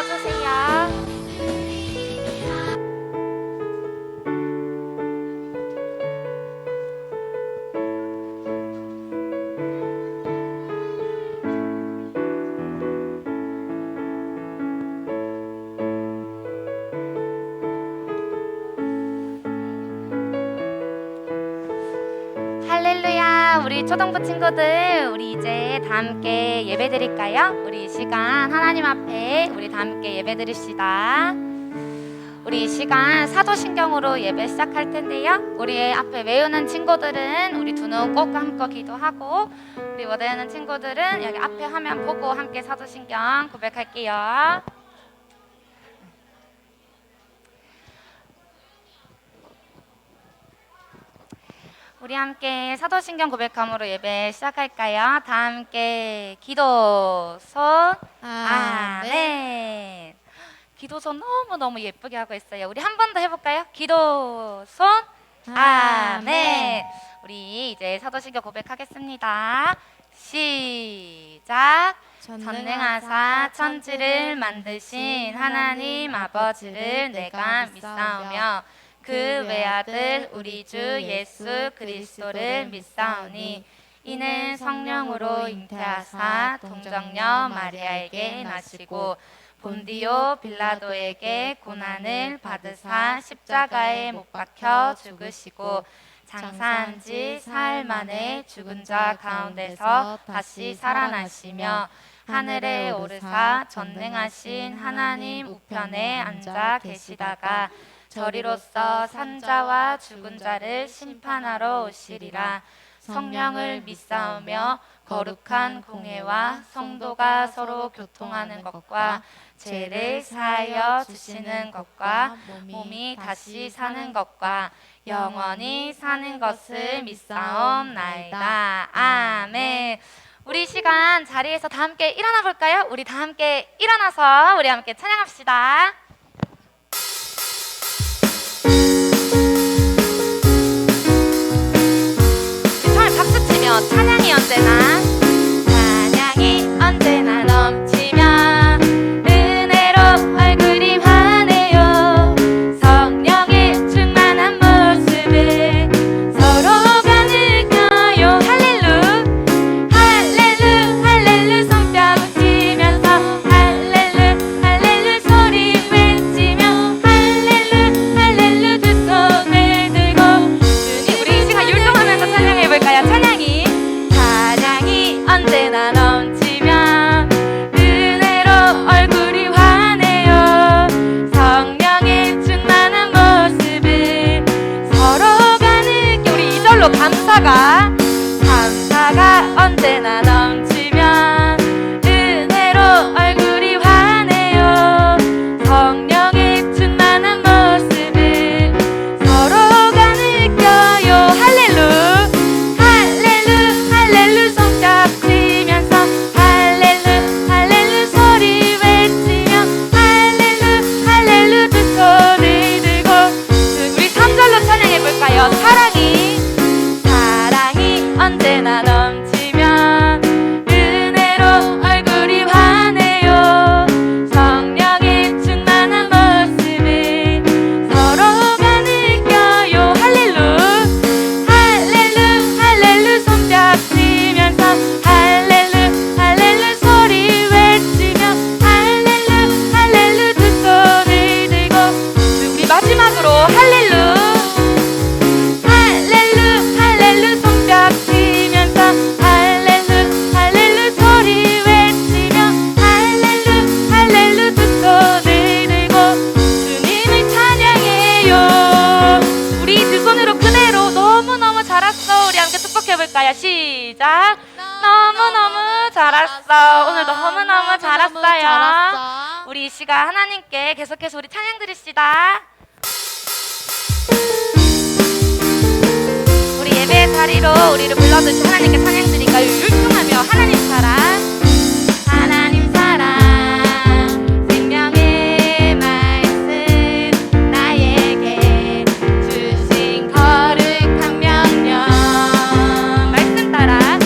꺼주세요. 할렐루야. 우리 초등부 친구들, 우리 이제 다 함께 예배 드릴까요? 우리 이 시간 하나님 앞에 우리 다 함께 예배 드립시다. 우리 이 시간 사도신경으로 예배 시작할 텐데요, 우리 앞에 외우는 친구들은 우리 두 눈 꼭 감고 기도하고, 우리 못 외우는 친구들은 여기 앞에 화면 보고 함께 사도신경 고백할게요. 우리 함께 사도신경 고백함으로 예배 시작할까요? 다 함께 기도, 손, 아멘. 기도, 손 너무너무 예쁘게 하고 있어요. 우리 한 번 더 해볼까요? 기도, 손, 아멘. 우리 이제 사도신경 고백하겠습니다. 시작. 전능하사 천지를 만드신 하나님 아버지를 내가 믿사오며 그 외아들 우리 주 예수 그리스도를 믿사오니 이는 성령으로 잉태하사 동정녀 마리아에게 나시고 본디오 빌라도에게 고난을 받으사 십자가에 못 박혀 죽으시고 장사한 지 사흘 만에 죽은 자 가운데서 다시 살아나시며 하늘에 오르사 전능하신 하나님 우편에 앉아 계시다가 저리로서 산자와 죽은 자를 심판하러 오시리라. 성령을 믿사오며 거룩한 공회와 성도가 서로 교통하는 것과 죄를 사하여 주시는 것과 몸이 다시 사는 것과 영원히 사는 것을 믿사옵나이다. 아멘. 우리 시간 자리에서 다 함께 일어나 볼까요? 우리 다 함께 일어나서 우리 함께 찬양합시다. 찬양이 언제나 넘치며 은혜로 얼굴이 환해요. 성령의 충만한 모습을 서로가 느껴요. 할렐루 할렐루 할렐루 손뼉을 치면서 할렐루 할렐루 소리 외치며 할렐루 할렐루 두 손을 들고 주님. 우리 이 시간 율동하면서 찬양해볼까요? 찬양이 언제나 넘치며 은혜로 얼굴이 환해요. 성령의 충만한 모습을 서로가 느껴. 우리 2절로 감사가 언제나 넘치며 은혜로 얼굴이 환해요. 성령의 충만한 모습을 서로가 느껴요. 할렐루 사랑이 언제나 넘치며 은혜로 얼굴이 환해요. 성령의 충만한 모습을 서로가 느껴요. 할렐루 할렐루 할렐루 손뼉 치면서 할렐루 할렐루 소리 외치며 할렐루 할렐루 두 손을 들고 우리 마지막으로 할렐루 해볼까요? 시작. 너무너무 잘했어. 오늘 너무너무 잘했어요. 우리 이 시간 하나님께 계속해서 우리 찬양 드립시다. 우리 예배의 자리로 우리를 불러주신 하나님께 찬양 드릴까요? 율동하며 하나님 사랑 하나님 사랑 생명의 말씀 나에게 주신 거룩한 명령 말씀 따라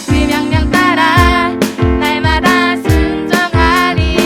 그 명령 따라 날마다 순종하리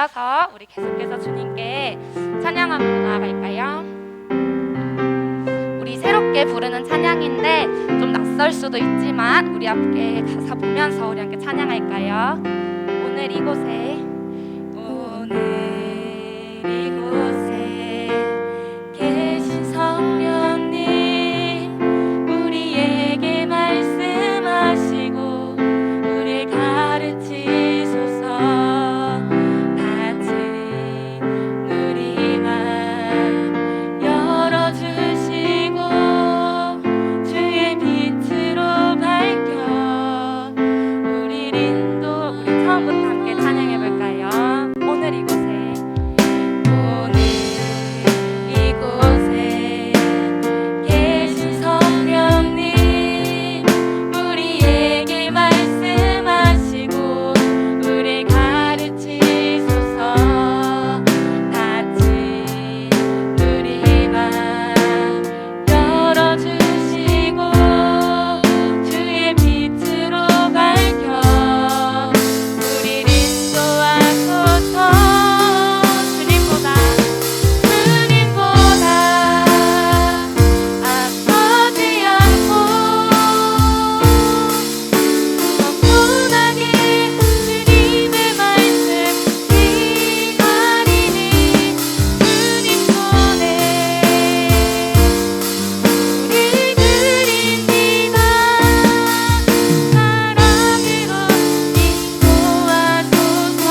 이어서 우리 계속해서 주님께 찬양함으로 나아갈까요? 우리 새롭게 부르는 찬양인데 좀 낯설 수도 있지만 우리 함께 가사 보면서 우리 함께 찬양할까요? 오늘 이곳에 계신 성령님 우리에게 말씀하시고 우리를 가르치소서. 같이 우리 맘 열어주시고 주의 빛으로 밝혀 우리 인도. 우리 처음부터 함께 찬양해볼까요? 오늘 이곳에 계신 성령님 우리에게 말씀하시고 우리를 가르치소서. 같이 우리 맘 열어주시고 주의 빛으로 밝혀 우리를 인도하소서. 주님보다 앞서지 않고 겸손하게 주님의 말씀 기다리니 주님 손에 우리 드립니다. 사랑으로 인도하소서.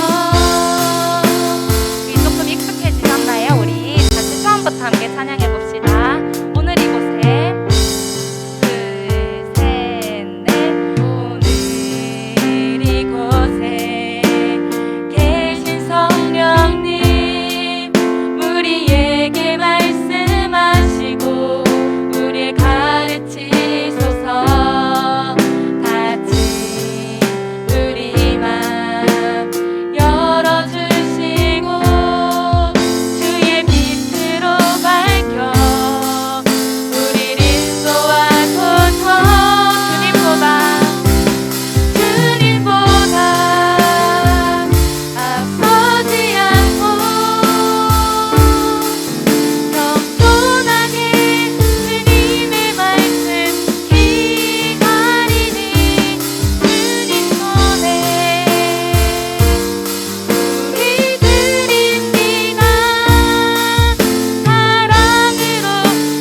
우리 조금 익숙해지셨나요? 우리 다시 처음부터 함께 찬양해 봅시다. 오늘 이곳에 둘, 셋, 넷. 오늘 이곳에 계신 성령님 우리에게 말씀하시고 우리를 가르치소서. 같이 우리 맘 열어주시고 주의 빛으로 밝혀 우리를 인도하소서. 주님보다 앞서지 않고 겸손하게 주님의 말씀 기다리니 주님 손에 우리 드립니다. 사랑으로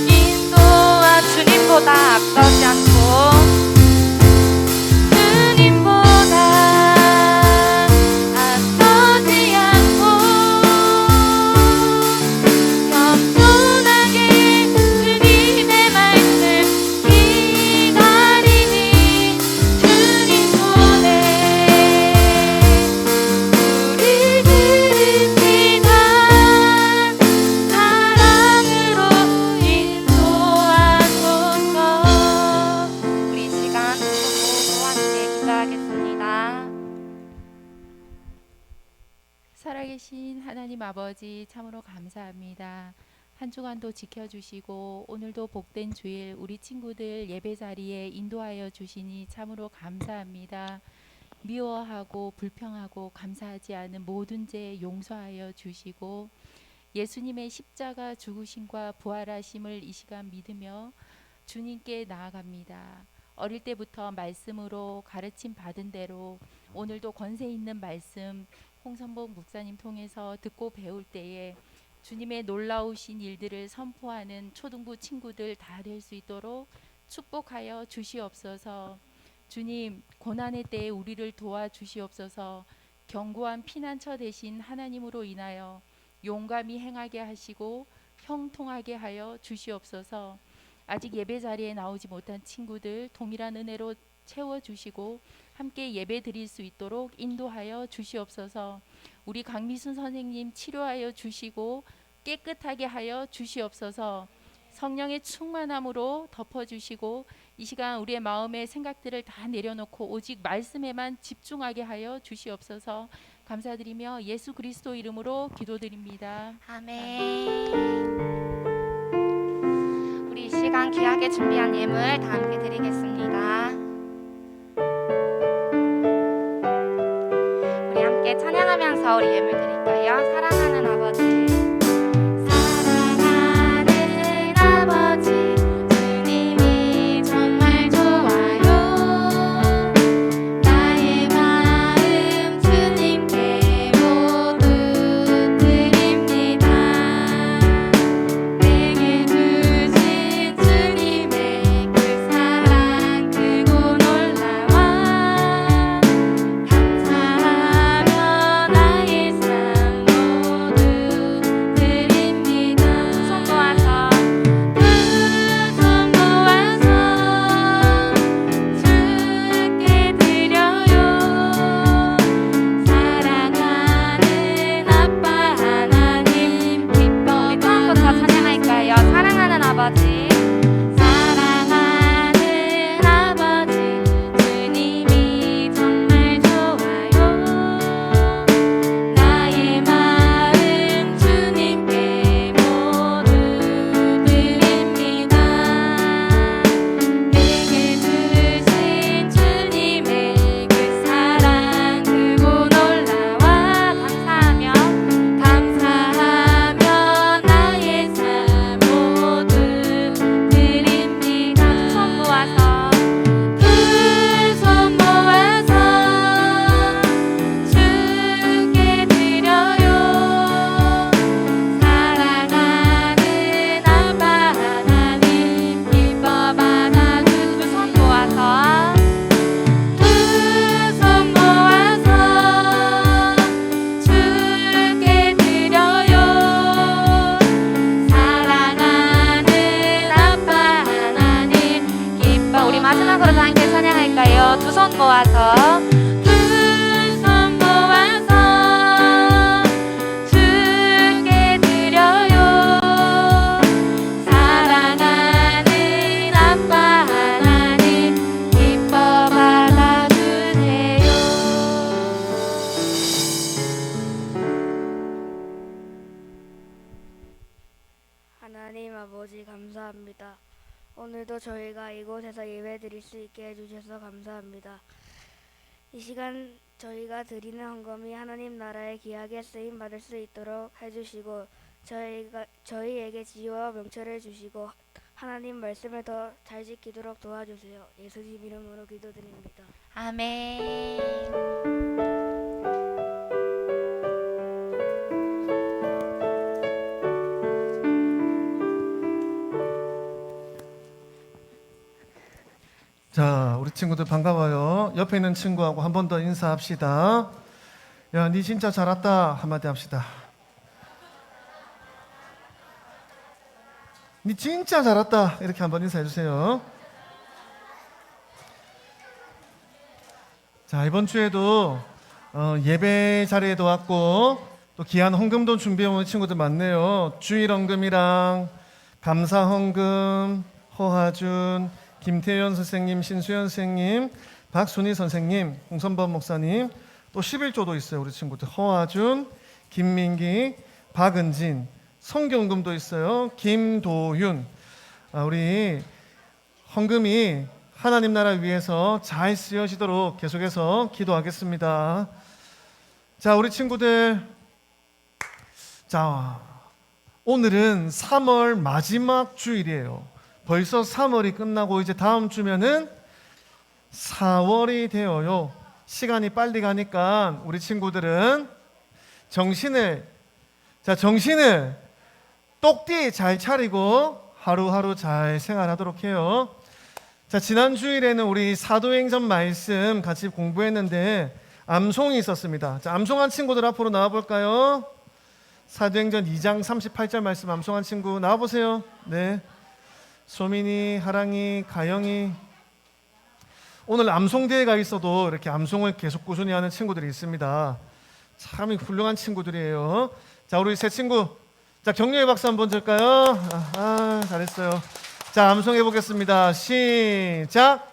인도하. 주님보다 앞서지 않고 주님보다 앞서지 않고 겸손하게 주님의 말씀 기다리니 주님 손에 우리 드립니다. 사랑으로 인도하소서. 우리 시간 모두와 함께 기도하겠습니다. 살아계신 하나님 아버지 참으로 감사합니다. 한 주간도 지켜주시고 오늘도 복된 주일 우리 친구들 예배 자리에 인도하여 주시니 참으로 감사합니다. 미워하고 불평하고 감사하지 않은 모든 죄 용서하여 주시고 예수님의 십자가 죽으심과 부활하심을 이 시간 믿으며 주님께 나아갑니다. 어릴 때부터 말씀으로 가르침 받은 대로 오늘도 권세 있는 말씀 홍선복 목사님 통해서 듣고 배울 때에 주님의 놀라우신 일들을 선포하는 초등부 친구들 다 될 수 있도록 축복하여 주시옵소서. 주님, 고난의 때에 우리를 도와주시옵소서. 견고한 피난처 되신 하나님으로 인하여 용감히 행하게 하시고 형통하게 하여 주시옵소서. 아직 예배 자리에 나오지 못한 친구들 동일한 은혜로 채워주시고 함께 예배 드릴 수 있도록 인도하여 주시옵소서. 우리 강미순 선생님 치료하여 주시고 깨끗하게 하여 주시옵소서. 성령의 충만함으로 덮어주시고 이 시간 우리의 마음의 생각들을 다 내려놓고 오직 말씀에만 집중하게 하여 주시옵소서. 감사드리며 예수 그리스도 이름으로 기도드립니다. 아멘. 우리 이 시간 귀하게 준비한 예물 다 함께 드리겠습니다. 우리 함께 찬양하면서 우리 예물 드릴까요? 할까요? 사랑하는 아버지. 사랑하는 아버지, 주님이 정말 좋아요. 나의 마음 주님께 모두 드립니다. 내게 주신 주님의 그 사랑 크고 놀라워 감사하며 나의 삶 모두 드립니다. 손 모아서 두 손 모아서 주께 드려요. 사랑하는 아빠 하나님 기뻐. 우리 처음부터 찬양할까요? 사랑하는 아버지. 사랑하는 아버지, 주님이 정말 좋아요. 나의 마음 주님께 모두 드립니다. 내게 주신 주님의 그 사랑 크고 놀라워 감사하며 나의 삶 모두 드립니다. 두 손 모아서 주께 드려요. 사랑하는 아빠 하나님 기뻐 받아주. 두 손 모아서 주께 드려요. 사랑하는 아빠 하나님 기뻐. 우리 마지막으로 다 함께 찬양할까요? 두 손 모아서 주께 드려요. 사랑하는 아빠 하나님 기뻐 받아주세요. 하나님 아버지 감사합니다. 오늘도 저희가 이곳에서 예배드릴 수 있게 해주셔서 감사합니다. 이 시간 저희가 드리는 헌금이 하나님 나라에 귀하게 쓰임 받을 수 있도록 해주시고 저희에게 지혜와 명철을 주시고 하나님 말씀을 더 잘 지키도록 도와주세요. 예수님 이름으로 기도드립니다. 아멘. 자, 우리 친구들 반가워요. 옆에 있는 친구하고 한 번 더 인사합시다. 야, 니 진짜 잘 왔다 한마디 합시다. 니 진짜 잘 왔다 이렇게 한번 인사해 주세요. 자, 이번 주에도 예배 자리에도 왔고 또 귀한 헌금도 준비해 온 친구들 많네요. 주일 헌금이랑 감사 헌금, 허하준, 김태현 선생님, 신수연 선생님, 박순희 선생님, 홍선범 목사님, 또 11조도 있어요. 우리 친구들 허하준, 김민기, 박은진, 성경금도 있어요. 김도윤. 우리 헌금이 하나님 나라 위해서 잘 쓰여지도록 계속해서 기도하겠습니다. 자, 우리 친구들, 자, 오늘은 3월 마지막 주일이에요. 벌써 3월이 끝나고 이제 다음 주면은 4월이 되어요. 시간이 빨리 가니까 우리 친구들은 정신을 똑띠 잘 차리고 하루하루 잘 생활하도록 해요. 자, 지난 주일에는 우리 사도행전 말씀 같이 공부했는데 암송이 있었습니다. 자, 암송한 친구들 앞으로 나와 볼까요? 사도행전 2장 38절 말씀 암송한 친구 나와 보세요. 네. 소민이, 하랑이, 가영이. 오늘 암송대회가 있어도 이렇게 암송을 계속 꾸준히 하는 친구들이 있습니다. 참 훌륭한 친구들이에요. 자, 우리 세 친구, 자, 격려의 박수 한번 줄까요? 잘했어요. 자, 암송해 보겠습니다. 시작.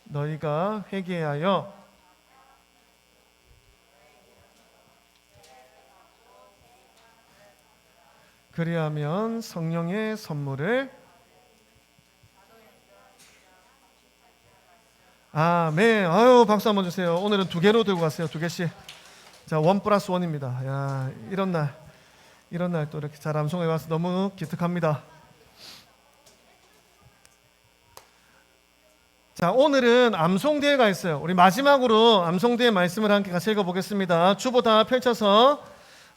너희가 회개하여 그리하면 성령의 선물을. 아멘. 아유, 박수 한번 주세요. 오늘은 2개로 들고 갔어요. 2개씩. 자, 1+1입니다. 야, 이런 날 또 이렇게 잘 암송해 와서 너무 기특합니다. 자, 오늘은 암송대회가 있어요. 우리 마지막으로 암송대회 말씀을 함께 같이 읽어보겠습니다. 주보 다 펼쳐서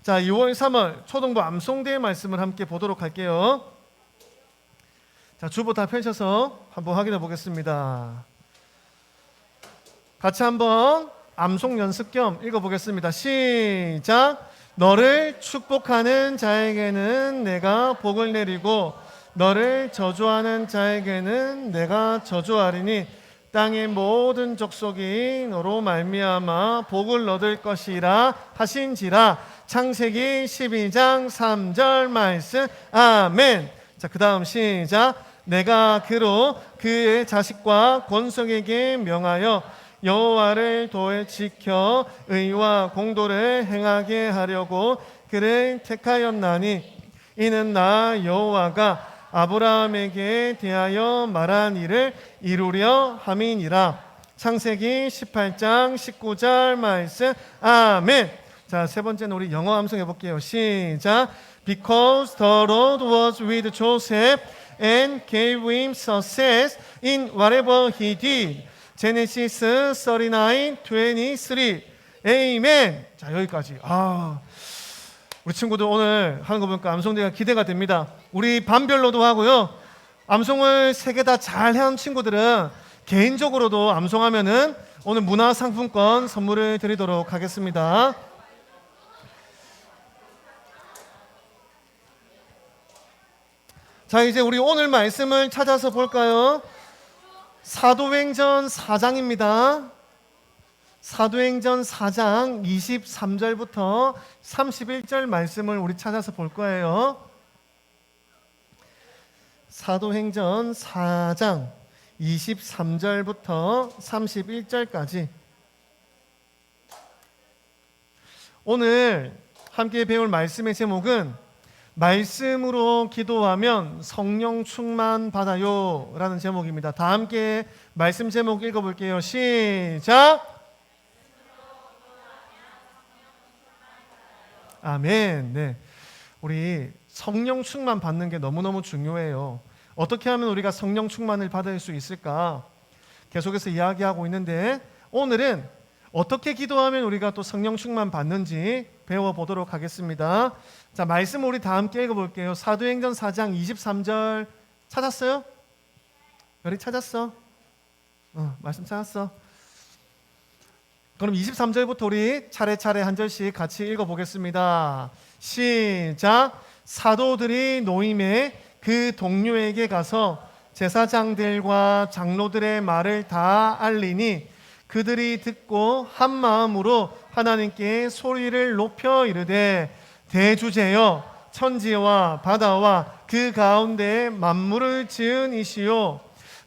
자, 2월 3월 초등부 암송대회 말씀을 함께 보도록 할게요. 자, 주보 다 펼쳐서 한번 확인해 보겠습니다. 같이 한번 암송 연습 겸 읽어보겠습니다. 시작. 너를 축복하는 자에게는 내가 복을 내리고 너를 저주하는 자에게는 내가 저주하리니 땅의 모든 족속이 너로 말미암아 복을 얻을 것이라 하신지라. 창세기 12장 3절 말씀. 아멘. 자, 그 다음 시작. 내가 그로 그의 자식과 권속에게 명하여 여호와를 도에 지켜 의와 공도를 행하게 하려고 그를 택하였나니 이는 나 여호와가 아브라함에게 대하여 말한 일을 이루려 함이니라. 창세기 18장 19절 말씀. 아멘. 자, 세 번째는 우리 영어 암송해 볼게요. 시작. Because the Lord was with Joseph and gave him success in whatever he did. 제네시스 39:23. 에이멘. 자, 여기까지. 우리 친구들 오늘 하는 거 보니까 암송대가 기대가 됩니다. 우리 반별로도 하고요. 암송을 세 개 다 잘 해온 친구들은 개인적으로도 암송하면은 오늘 문화상품권 선물을 드리도록 하겠습니다. 자, 이제 우리 오늘 말씀을 찾아서 볼까요? 사도행전 4장입니다. 사도행전 4장 23절부터 31절 말씀을 우리 찾아서 볼 거예요. 사도행전 4장 23절부터 31절까지. 오늘 함께 배울 말씀의 제목은 말씀으로 기도하면 성령 충만 받아요 라는 제목입니다. 다 함께 말씀 제목 읽어볼게요. 시작. 아멘. 네, 우리 성령 충만 받는 게 너무너무 중요해요. 어떻게 하면 우리가 성령 충만을 받을 수 있을까? 계속해서 이야기하고 있는데 오늘은 어떻게 기도하면 우리가 또 성령 충만 받는지 배워보도록 하겠습니다. 자, 말씀 우리 다 함께 읽어볼게요. 사도행전 4장 23절 찾았어요? 여리 찾았어? 말씀 찾았어? 그럼 23절부터 우리 차례차례 한 절씩 같이 읽어보겠습니다. 시작. 사도들이 노임에 그 동료에게 가서 제사장들과 장로들의 말을 다 알리니 그들이 듣고 한 마음으로 하나님께 소리를 높여 이르되 대주제여 천지와 바다와 그 가운데 만물을 지은 이시요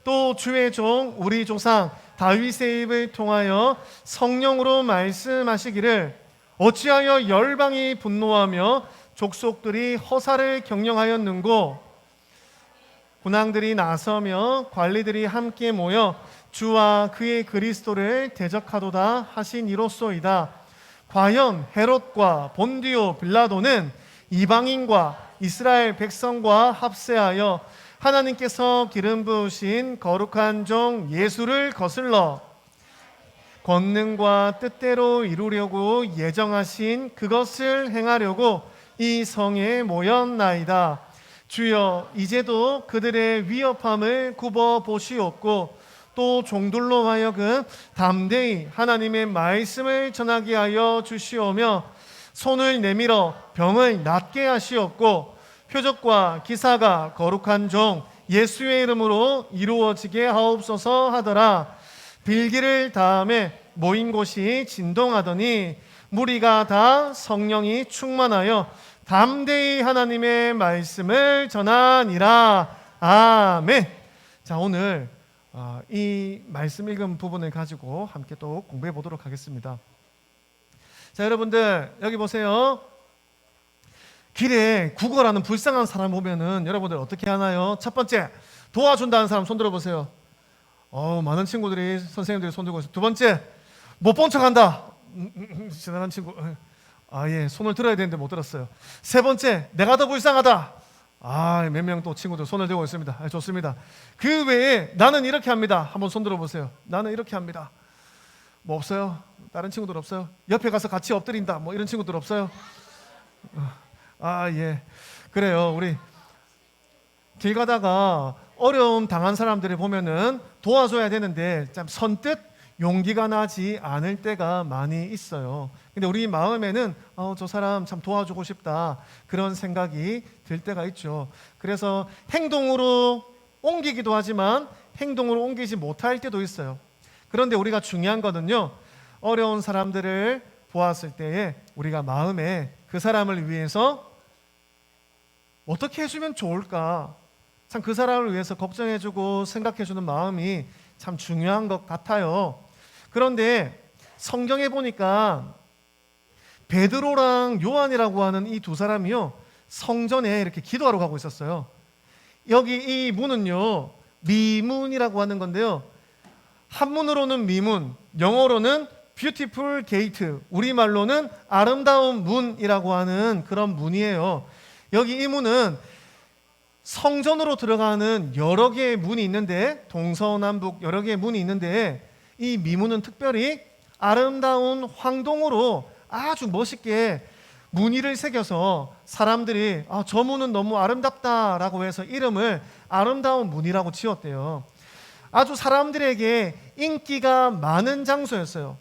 또 주의 종 우리 조상 다윗의 입을 통하여 성령으로 말씀하시기를 어찌하여 열방이 분노하며 족속들이 허사를 경영하였는고 군왕들이 나서며 관리들이 함께 모여 주와 그의 그리스도를 대적하도다 하신 이로소이다. 과연 헤롯과 본디오 빌라도는 이방인과 이스라엘 백성과 합세하여 하나님께서 기름 부으신 거룩한 종 예수를 거슬러 권능과 뜻대로 이루려고 예정하신 그것을 행하려고 이 성에 모였나이다. 주여 이제도 그들의 위협함을 굽어 보시옵고 또 종들로 하여금 담대히 하나님의 말씀을 전하게 하여 주시오며 손을 내밀어 병을 낫게 하시옵고 표적과 기사가 거룩한 종 예수의 이름으로 이루어지게 하옵소서 하더라. 빌기를 다음에 모인 곳이 진동하더니 무리가 다 성령이 충만하여 담대히 하나님의 말씀을 전하니라. 아멘. 자, 오늘 이 말씀 읽은 부분을 가지고 함께 또 공부해 보도록 하겠습니다. 자, 여러분들 여기 보세요. 길에 구걸하는 불쌍한 사람 보면은 여러분들 어떻게 하나요? 첫 번째, 도와준다는 사람 손 들어보세요. 많은 친구들이 선생님들이 손 들고 있어요. 두 번째, 못 본 척한다. 지나간 친구. 예, 손을 들어야 되는데 못 들었어요. 세 번째, 내가 더 불쌍하다. 몇 명 또 친구들 손을 들고 있습니다. 좋습니다. 그 외에 나는 이렇게 합니다. 한번 손 들어보세요. 나는 이렇게 합니다. 뭐 없어요? 다른 친구들 없어요? 옆에 가서 같이 엎드린다. 뭐 이런 친구들 없어요? 예. 그래요. 우리 길 가다가 어려움 당한 사람들을 보면은 도와줘야 되는데 참 선뜻 용기가 나지 않을 때가 많이 있어요. 근데 우리 마음에는 저 사람 참 도와주고 싶다 그런 생각이 들 때가 있죠. 그래서 행동으로 옮기기도 하지만 행동으로 옮기지 못할 때도 있어요. 그런데 우리가 중요한 거는요, 어려운 사람들을 보았을 때에 우리가 마음에 그 사람을 위해서 어떻게 해주면 좋을까, 참 그 사람을 위해서 걱정해주고 생각해주는 마음이 참 중요한 것 같아요. 그런데 성경에 보니까 베드로랑 요한이라고 하는 이 두 사람이요, 성전에 이렇게 기도하러 가고 있었어요. 여기 이 문은요, 미문이라고 하는 건데요, 한문으로는 미문, 영어로는 beautiful gate, 우리말로는 아름다운 문이라고 하는 그런 문이에요. 여기 이 문은 성전으로 들어가는 여러 개의 문이 있는데, 동서남북 여러 개의 문이 있는데, 이 미문은 특별히 아름다운 황동으로 아주 멋있게 무늬를 새겨서 사람들이 저 문은 너무 아름답다라고 해서 이름을 아름다운 문이라고 지었대요. 아주 사람들에게 인기가 많은 장소였어요.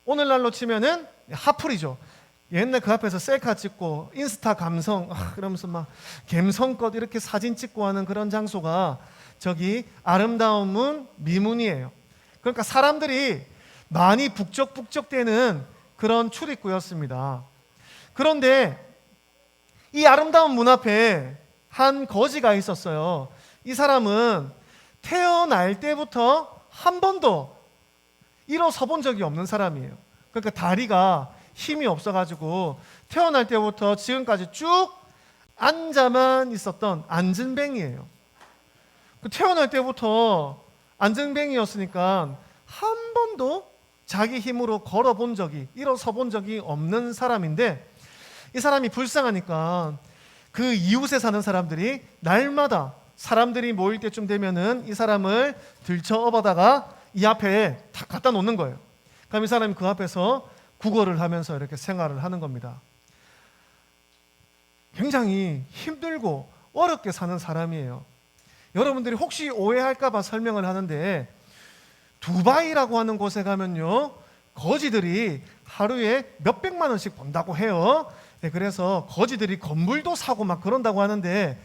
오늘날로 치면은 핫플이죠. 옛날 그 앞에서 셀카 찍고 인스타 감성 그러면서 막 감성껏 이렇게 사진 찍고 하는 그런 장소가 저기 아름다운 문 미문이에요. 그러니까 사람들이 많이 북적북적대는 그런 출입구였습니다. 그런데 이 아름다운 문 앞에 한 거지가 있었어요. 이 사람은 태어날 때부터 한 번도 일어서 본 적이 없는 사람이에요. 그러니까 다리가 힘이 없어가지고 태어날 때부터 지금까지 쭉 앉아만 있었던 앉은뱅이에요. 태어날 때부터 앉은뱅이였으니까 한 번도 자기 힘으로 걸어본 적이, 일어서 본 적이 없는 사람인데, 이 사람이 불쌍하니까 그 이웃에 사는 사람들이 날마다 사람들이 모일 때쯤 되면은 이 사람을 들쳐업어다가 이 앞에 다 갖다 놓는 거예요. 그럼 이 사람이 그 앞에서 구걸을 하면서 이렇게 생활을 하는 겁니다. 굉장히 힘들고 어렵게 사는 사람이에요. 여러분들이 혹시 오해할까 봐 설명을 하는데, 두바이라고 하는 곳에 가면요, 거지들이 하루에 몇백만 원씩 번다고 해요. 그래서 거지들이 건물도 사고 막 그런다고 하는데,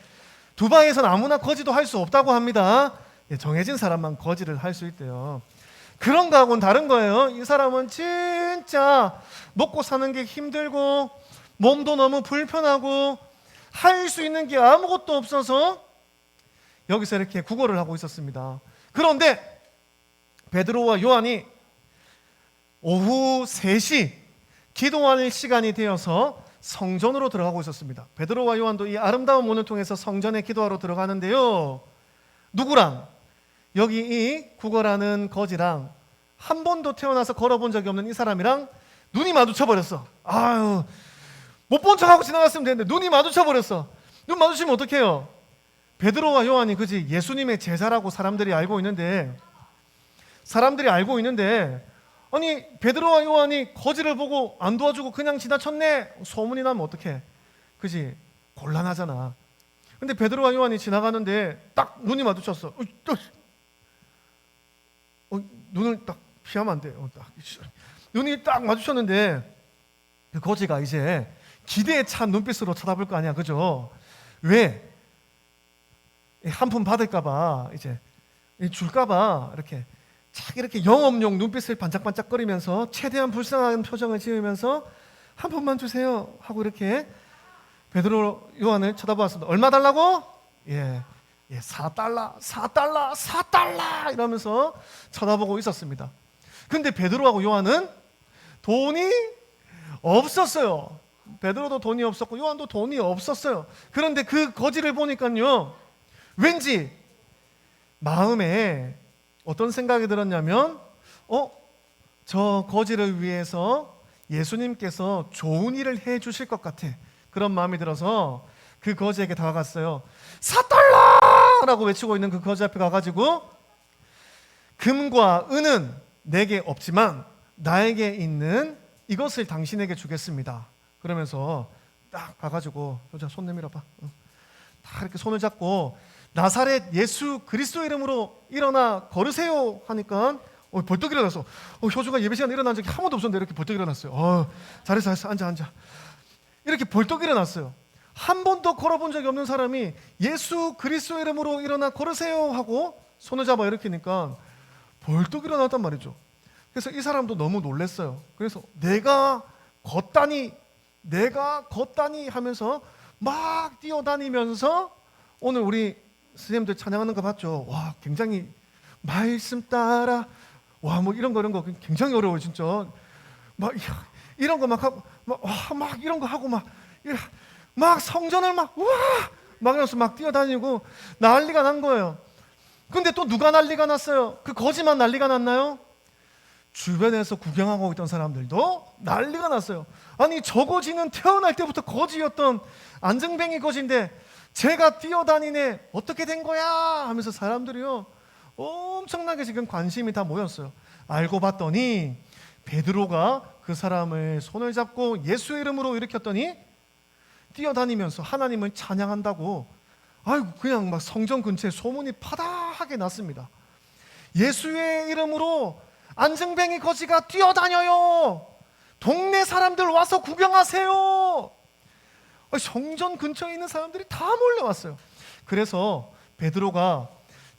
두바이에서는 아무나 거지도 할 수 없다고 합니다. 정해진 사람만 거지를 할 수 있대요. 그런 거하고는 다른 거예요. 이 사람은 진짜 먹고 사는 게 힘들고 몸도 너무 불편하고 할 수 있는 게 아무것도 없어서 여기서 이렇게 구걸을 하고 있었습니다. 그런데 베드로와 요한이 오후 3시 기도할 시간이 되어서 성전으로 들어가고 있었습니다. 베드로와 요한도 이 아름다운 문을 통해서 성전에 기도하러 들어가는데요, 누구랑? 여기 이 구걸하는 거지랑, 한 번도 태어나서 걸어본 적이 없는 이 사람이랑 눈이 마주쳐버렸어. 못 본 척하고 지나갔으면 되는데 눈이 마주쳐버렸어. 눈 마주치면 어떡해요? 베드로와 요한이 그지 예수님의 제자라고 사람들이 알고 있는데, 아니 베드로와 요한이 거지를 보고 안 도와주고 그냥 지나쳤네 소문이 나면 어떡해? 그지? 곤란하잖아. 근데 베드로와 요한이 지나가는데 딱 눈이 마주쳤어. 눈을 딱 피하면 안 돼. 눈이 딱 마주쳤는데 그 거지가 이제 기대에 찬 눈빛으로 쳐다볼 거 아니야, 그죠? 왜? 한 푼 받을까봐, 이제 줄까봐 이렇게 영업용 눈빛을 반짝반짝거리면서 최대한 불쌍한 표정을 지으면서 한 푼만 주세요 하고 이렇게 베드로 요한을 쳐다보았습니다. 얼마 달라고? 4달러 이러면서 쳐다보고 있었습니다. 근데 베드로하고 요한은 돈이 없었어요. 베드로도 돈이 없었고 요한도 돈이 없었어요. 그런데 그 거지를 보니까요, 왠지 마음에 어떤 생각이 들었냐면 저 거지를 위해서 예수님께서 좋은 일을 해 주실 것 같아. 그런 마음이 들어서 그 거지에게 다가갔어요. 4달러라고 외치고 있는 그 거지 앞에 가가지고 금과 은은 내게 없지만 나에게 있는 이것을 당신에게 주겠습니다. 그러면서 딱 가가지고 여자 손 내밀어봐. 딱 이렇게 손을 잡고 나사렛 예수 그리스도 이름으로 일어나 걸으세요 하니까 벌떡 일어났어. 효주가 예배 시간에 일어난 적이 한 번도 없었는데 이렇게 벌떡 일어났어요. 잘했어. 앉아. 이렇게 벌떡 일어났어요. 한 번도 걸어본 적이 없는 사람이 예수 그리스도 이름으로 일어나 걸으세요 하고 손을 잡아 일으키니까 벌떡 일어났단 말이죠. 그래서 이 사람도 너무 놀랐어요. 그래서 내가 걷다니 하면서 막 뛰어다니면서 오늘 우리 선생님들 찬양하는 거 봤죠? 와, 굉장히 말씀 따라 뭐 이런 거 굉장히 어려워요, 진짜. 막 이런 거 막 하고 막 이런 거 하고 막 성전을 막 이러면서 막 뛰어다니고 난리가 난 거예요. 근데 또 누가 난리가 났어요? 그 거지만 난리가 났나요? 주변에서 구경하고 있던 사람들도 난리가 났어요. 아니, 저 거지는 태어날 때부터 거지였던 안증뱅이 거지인데 제가 뛰어다니네, 어떻게 된 거야? 하면서 사람들이요 엄청나게 지금 관심이 다 모였어요. 알고 봤더니 베드로가 그 사람을 손을 잡고 예수의 이름으로 일으켰더니 뛰어다니면서 하나님을 찬양한다고 그냥 막 성전 근처에 소문이 파다하게 났습니다. 예수의 이름으로 안증뱅이 거지가 뛰어다녀요. 동네 사람들 와서 구경하세요. 성전 근처에 있는 사람들이 다 몰려왔어요. 그래서 베드로가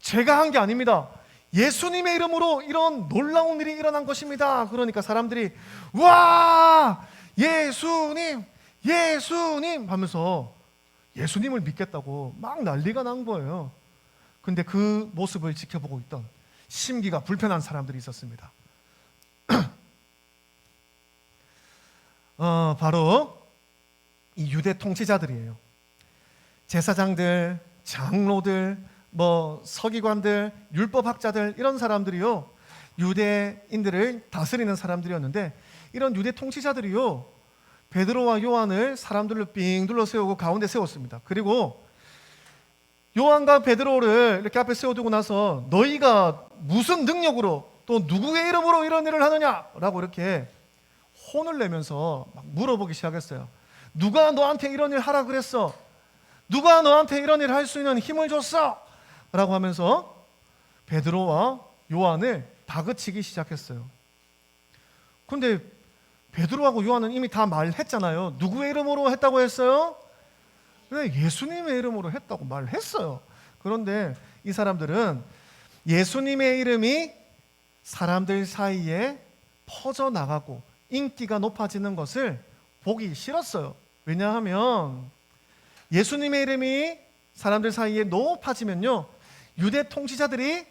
제가 한 게 아닙니다. 예수님의 이름으로 이런 놀라운 일이 일어난 것입니다. 그러니까 사람들이 와, 예수님 하면서 예수님을 믿겠다고 막 난리가 난 거예요. 근데 그 모습을 지켜보고 있던 심기가 불편한 사람들이 있었습니다. 바로 이 유대 통치자들이에요. 제사장들, 장로들, 서기관들, 율법학자들 이런 사람들이요 유대인들을 다스리는 사람들이었는데 이런 유대 통치자들이요 베드로와 요한을 사람들로 삥 둘러 세우고 가운데 세웠습니다. 그리고 요한과 베드로를 이렇게 앞에 세워두고 나서 너희가 무슨 능력으로 또 누구의 이름으로 이런 일을 하느냐라고 이렇게 혼을 내면서 막 물어보기 시작했어요. 누가 너한테 이런 일 하라 그랬어? 누가 너한테 이런 일 할 수 있는 힘을 줬어? 라고 하면서 베드로와 요한을 다그치기 시작했어요. 근데 베드로하고 요한은 이미 다 말했잖아요. 누구의 이름으로 했다고 했어요? 네, 예수님의 이름으로 했다고 말했어요. 그런데 이 사람들은 예수님의 이름이 사람들 사이에 퍼져나가고 인기가 높아지는 것을 보기 싫었어요. 왜냐하면 예수님의 이름이 사람들 사이에 높아지면요 유대 통치자들이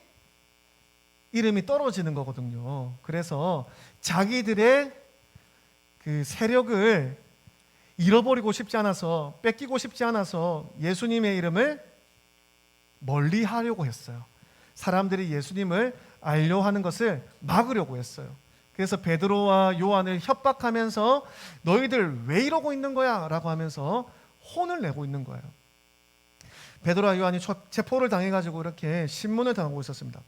이름이 떨어지는 거거든요. 그래서 자기들의 그 세력을 잃어버리고 싶지 않아서, 뺏기고 싶지 않아서 예수님의 이름을 멀리 하려고 했어요. 사람들이 예수님을 알려 하는 것을 막으려고 했어요. 그래서 베드로와 요한을 협박하면서 너희들 왜 이러고 있는 거야? 라고 하면서 혼을 내고 있는 거예요. 베드로와 요한이 체포를 당해가지고 이렇게 신문을 당하고 있었습니다.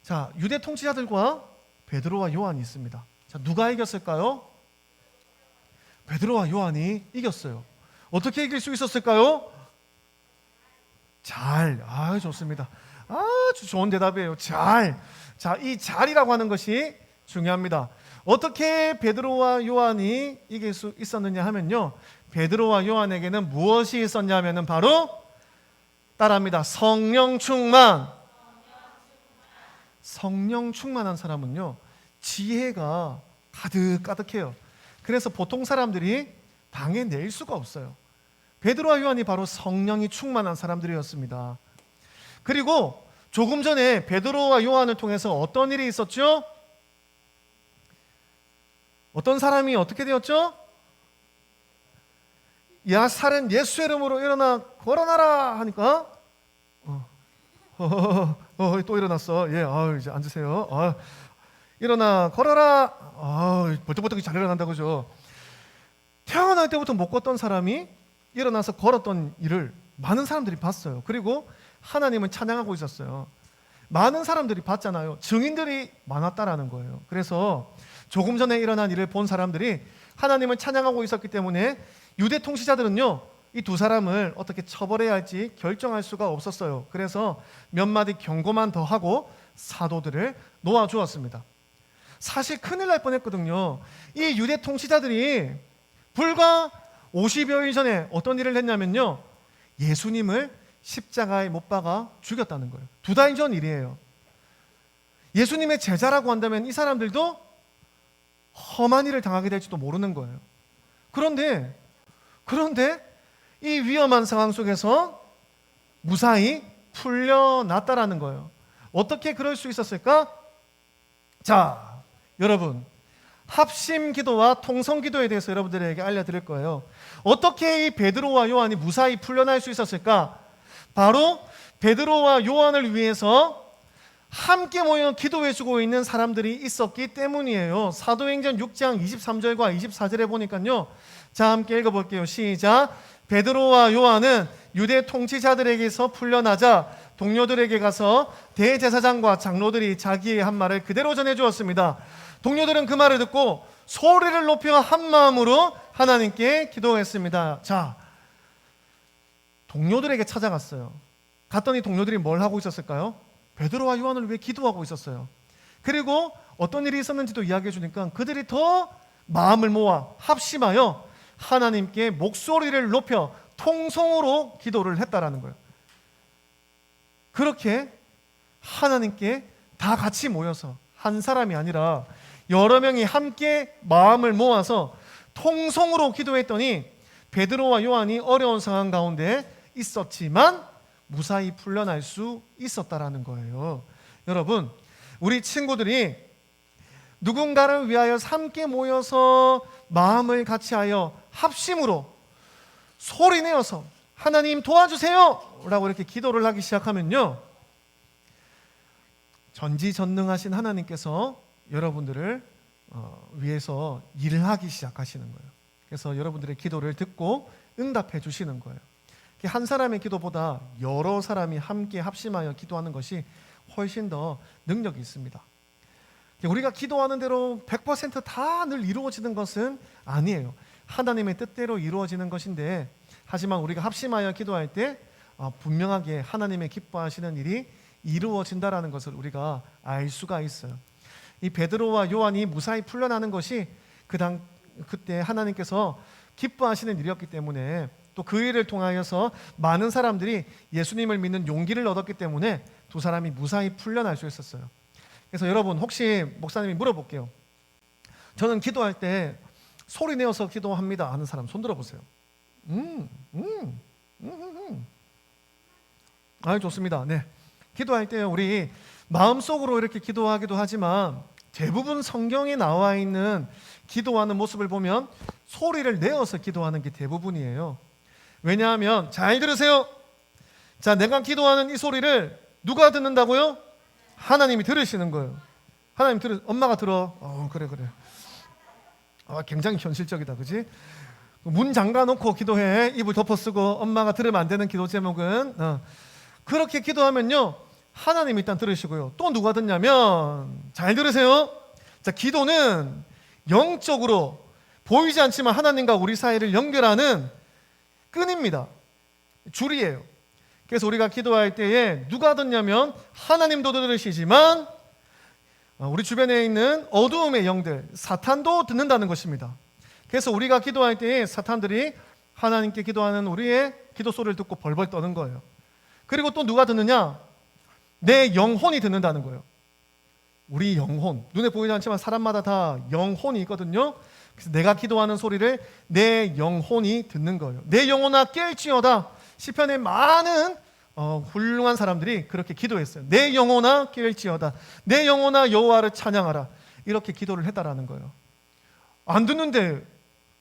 자, 유대 통치자들과 베드로와 요한이 있습니다. 자, 누가 이겼을까요? 베드로와 요한이 이겼어요. 어떻게 이길 수 있었을까요? 잘. 좋습니다. 아주 좋은 대답이에요. 잘. 자, 이 잘이라고 하는 것이 중요합니다. 어떻게 베드로와 요한이 이길 수 있었느냐 하면요, 베드로와 요한에게는 무엇이 있었냐 하면은 바로 따라합니다. 성령 충만. 성령 충만한 사람은요 지혜가 가득가득해요. 그래서 보통 사람들이 당해낼 수가 없어요. 베드로와 요한이 바로 성령이 충만한 사람들이었습니다. 그리고 조금 전에 베드로와 요한을 통해서 어떤 일이 있었죠? 어떤 사람이 어떻게 되었죠? 야살은 예수 이름으로 일어나 걸어나라 하니까 또 일어났어. 이제 앉으세요. 일어나 걸어라. 벌떡벌떡 잘 일어난다 그죠? 태어날 때부터 못 걷던 사람이 일어나서 걸었던 일을 많은 사람들이 봤어요. 그리고 하나님을 찬양하고 있었어요. 많은 사람들이 봤잖아요. 증인들이 많았다라는 거예요. 그래서 조금 전에 일어난 일을 본 사람들이 하나님을 찬양하고 있었기 때문에 유대 통치자들은요, 이 두 사람을 어떻게 처벌해야 할지 결정할 수가 없었어요. 그래서 몇 마디 경고만 더 하고 사도들을 놓아주었습니다. 사실 큰일 날 뻔했거든요. 이 유대 통치자들이 불과 50여일 전에 어떤 일을 했냐면요, 예수님을 십자가에 못 박아 죽였다는 거예요. 2달 전 일이에요. 예수님의 제자라고 한다면 이 사람들도 험한 일을 당하게 될지도 모르는 거예요. 그런데 이 위험한 상황 속에서 무사히 풀려났다라는 거예요. 어떻게 그럴 수 있었을까? 자, 여러분, 합심 기도와 통성 기도에 대해서 여러분들에게 알려드릴 거예요. 어떻게 이 베드로와 요한이 무사히 풀려날 수 있었을까? 바로 베드로와 요한을 위해서 함께 모여 기도해주고 있는 사람들이 있었기 때문이에요. 사도행전 6장 23절과 24절에 보니까요, 자, 함께 읽어볼게요. 시작. 베드로와 요한은 유대 통치자들에게서 풀려나자 동료들에게 가서 대제사장과 장로들이 자기의 한 말을 그대로 전해주었습니다. 동료들은 그 말을 듣고 소리를 높여 한 마음으로 하나님께 기도했습니다. 자, 동료들에게 찾아갔어요. 갔더니 동료들이 뭘 하고 있었을까요? 베드로와 요한을 위해 기도하고 있었어요. 그리고 어떤 일이 있었는지도 이야기해 주니까 그들이 더 마음을 모아 합심하여 하나님께 목소리를 높여 통성으로 기도를 했다라는 거예요. 그렇게 하나님께 다 같이 모여서 한 사람이 아니라 여러 명이 함께 마음을 모아서 통성으로 기도했더니 베드로와 요한이 어려운 상황 가운데 있었지만 무사히 풀려날 수 있었다라는 거예요. 여러분, 우리 친구들이 누군가를 위하여 함께 모여서 마음을 같이하여 합심으로 소리내어서 하나님 도와주세요 라고 이렇게 기도를 하기 시작하면요, 전지전능하신 하나님께서 여러분들을 위해서 일을 하기 시작하시는 거예요. 그래서 여러분들의 기도를 듣고 응답해 주시는 거예요. 한 사람의 기도보다 여러 사람이 함께 합심하여 기도하는 것이 훨씬 더 능력이 있습니다. 우리가 기도하는 대로 100% 다 늘 이루어지는 것은 아니에요. 하나님의 뜻대로 이루어지는 것인데, 하지만 우리가 합심하여 기도할 때 분명하게 하나님의 기뻐하시는 일이 이루어진다라는 것을 우리가 알 수가 있어요. 이 베드로와 요한이 무사히 풀려나는 것이 그때 하나님께서 기뻐하시는 일이었기 때문에, 또 그 일을 통하여서 많은 사람들이 예수님을 믿는 용기를 얻었기 때문에 두 사람이 무사히 풀려날 수 있었어요. 그래서 여러분, 혹시 목사님이 물어볼게요. 저는 기도할 때 소리 내어서 기도합니다 하는 사람 손 들어보세요. 좋습니다. 네, 기도할 때 우리 마음속으로 이렇게 기도하기도 하지만 대부분 성경에 나와 있는 기도하는 모습을 보면 소리를 내어서 기도하는 게 대부분이에요. 왜냐하면, 잘 들으세요. 자, 내가 기도하는 이 소리를 누가 듣는다고요? 하나님이 들으시는 거예요. 하나님 엄마가 들어. 그래. 굉장히 현실적이다, 그지? 문 잠가 놓고 기도해. 이불 덮어 쓰고. 엄마가 들으면 안 되는 기도 제목은 그렇게 기도하면요, 하나님이 일단 들으시고요. 또 누가 듣냐면, 잘 들으세요. 자, 기도는 영적으로 보이지 않지만 하나님과 우리 사이를 연결하는 끈입니다. 줄이에요. 그래서 우리가 기도할 때에 누가 듣냐면 하나님도 들으시지만 우리 주변에 있는 어두움의 영들, 사탄도 듣는다는 것입니다. 그래서 우리가 기도할 때에 사탄들이 하나님께 기도하는 우리의 기도 소리를 듣고 벌벌 떠는 거예요. 그리고 또 누가 듣느냐? 내 영혼이 듣는다는 거예요. 우리 영혼, 눈에 보이지 않지만 사람마다 다 영혼이 있거든요. 그래서 내가 기도하는 소리를 내 영혼이 듣는 거예요. 내 영혼아 깰지어다. 시편에 많은 훌륭한 사람들이 그렇게 기도했어요. 내 영혼아 깰지어다. 내 영혼아 여호와를 찬양하라. 이렇게 기도를 했다라는 거예요. 안 듣는데,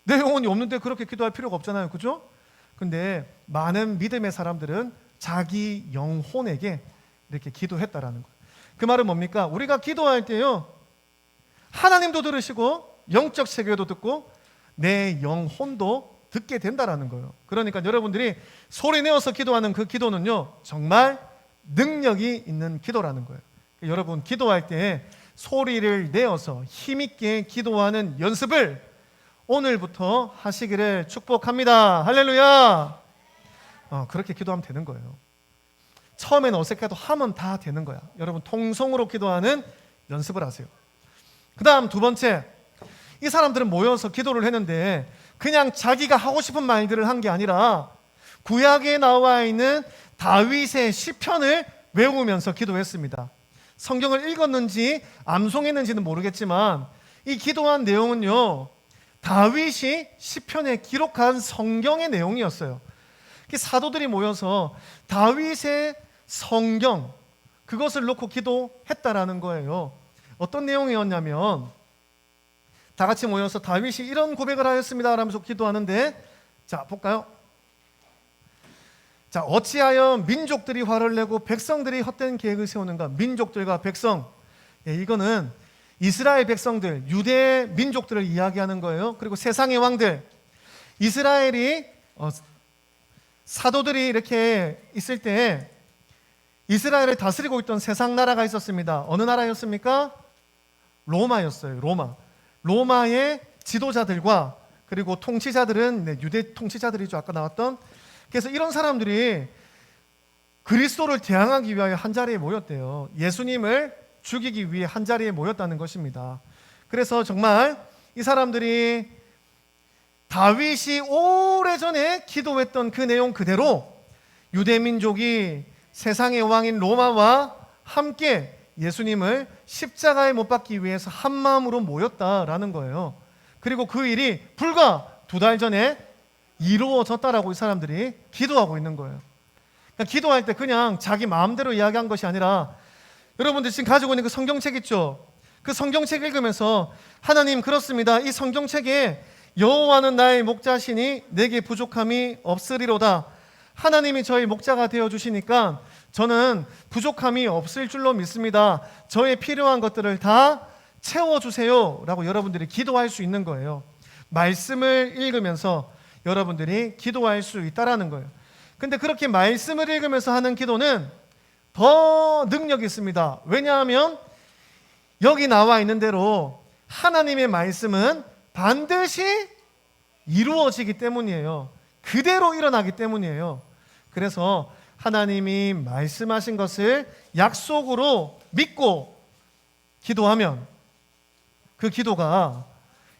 내 영혼이 없는데 그렇게 기도할 필요가 없잖아요, 그죠? 근데 많은 믿음의 사람들은 자기 영혼에게 이렇게 기도했다라는 거예요. 그 말은 뭡니까? 우리가 기도할 때요, 하나님도 들으시고 영적 세계도 듣고 내 영혼도 듣게 된다라는 거예요. 그러니까 여러분들이 소리 내어서 기도하는 그 기도는요, 정말 능력이 있는 기도라는 거예요. 여러분, 기도할 때 소리를 내어서 힘있게 기도하는 연습을 오늘부터 하시기를 축복합니다. 할렐루야. 그렇게 기도하면 되는 거예요. 처음에는 어색해도 하면 다 되는 거야. 여러분, 통성으로 기도하는 연습을 하세요. 그 다음 두 번째, 이 사람들은 모여서 기도를 했는데 그냥 자기가 하고 싶은 말들을 한 게 아니라 구약에 나와 있는 다윗의 시편을 외우면서 기도했습니다. 성경을 읽었는지 암송했는지는 모르겠지만 이 기도한 내용은요, 다윗이 시편에 기록한 성경의 내용이었어요. 사도들이 모여서 다윗의 성경, 그것을 놓고 기도했다라는 거예요. 어떤 내용이었냐면, 다 같이 모여서 다윗이 이런 고백을 하였습니다 라면서 기도하는데, 자 볼까요? 자, 어찌하여 민족들이 화를 내고 백성들이 헛된 계획을 세우는가. 민족들과 백성, 이거는 이스라엘 백성들, 유대 민족들을 이야기하는 거예요. 그리고 세상의 왕들, 이스라엘이 사도들이 이렇게 있을 때 이스라엘을 다스리고 있던 세상 나라가 있었습니다. 어느 나라였습니까? 로마였어요. 로마의 지도자들과 그리고 통치자들은 유대 통치자들이죠. 아까 나왔던. 그래서 이런 사람들이 그리스도를 대항하기 위하여 한자리에 모였대요. 예수님을 죽이기 위해 한자리에 모였다는 것입니다. 그래서 정말 이 사람들이 다윗이 오래전에 기도했던 그 내용 그대로 유대 민족이 세상의 왕인 로마와 함께 예수님을 십자가에 못 박기 위해서 한 마음으로 모였다라는 거예요. 그리고 그 일이 불과 2달 전에 이루어졌다라고 이 사람들이 기도하고 있는 거예요. 그러니까 기도할 때 그냥 자기 마음대로 이야기한 것이 아니라, 여러분들 지금 가지고 있는 그 성경책 있죠? 그 성경책 읽으면서 하나님, 그렇습니다. 이 성경책에 여호와는 나의 목자시니 내게 부족함이 없으리로다. 하나님이 저희 목자가 되어주시니까 저는 부족함이 없을 줄로 믿습니다. 저의 필요한 것들을 다 채워주세요 라고 여러분들이 기도할 수 있는 거예요. 말씀을 읽으면서 여러분들이 기도할 수 있다라는 거예요. 근데 그렇게 말씀을 읽으면서 하는 기도는 더 능력이 있습니다. 왜냐하면 여기 나와 있는 대로 하나님의 말씀은 반드시 이루어지기 때문이에요. 그대로 일어나기 때문이에요. 그래서 하나님이 말씀하신 것을 약속으로 믿고 기도하면 그 기도가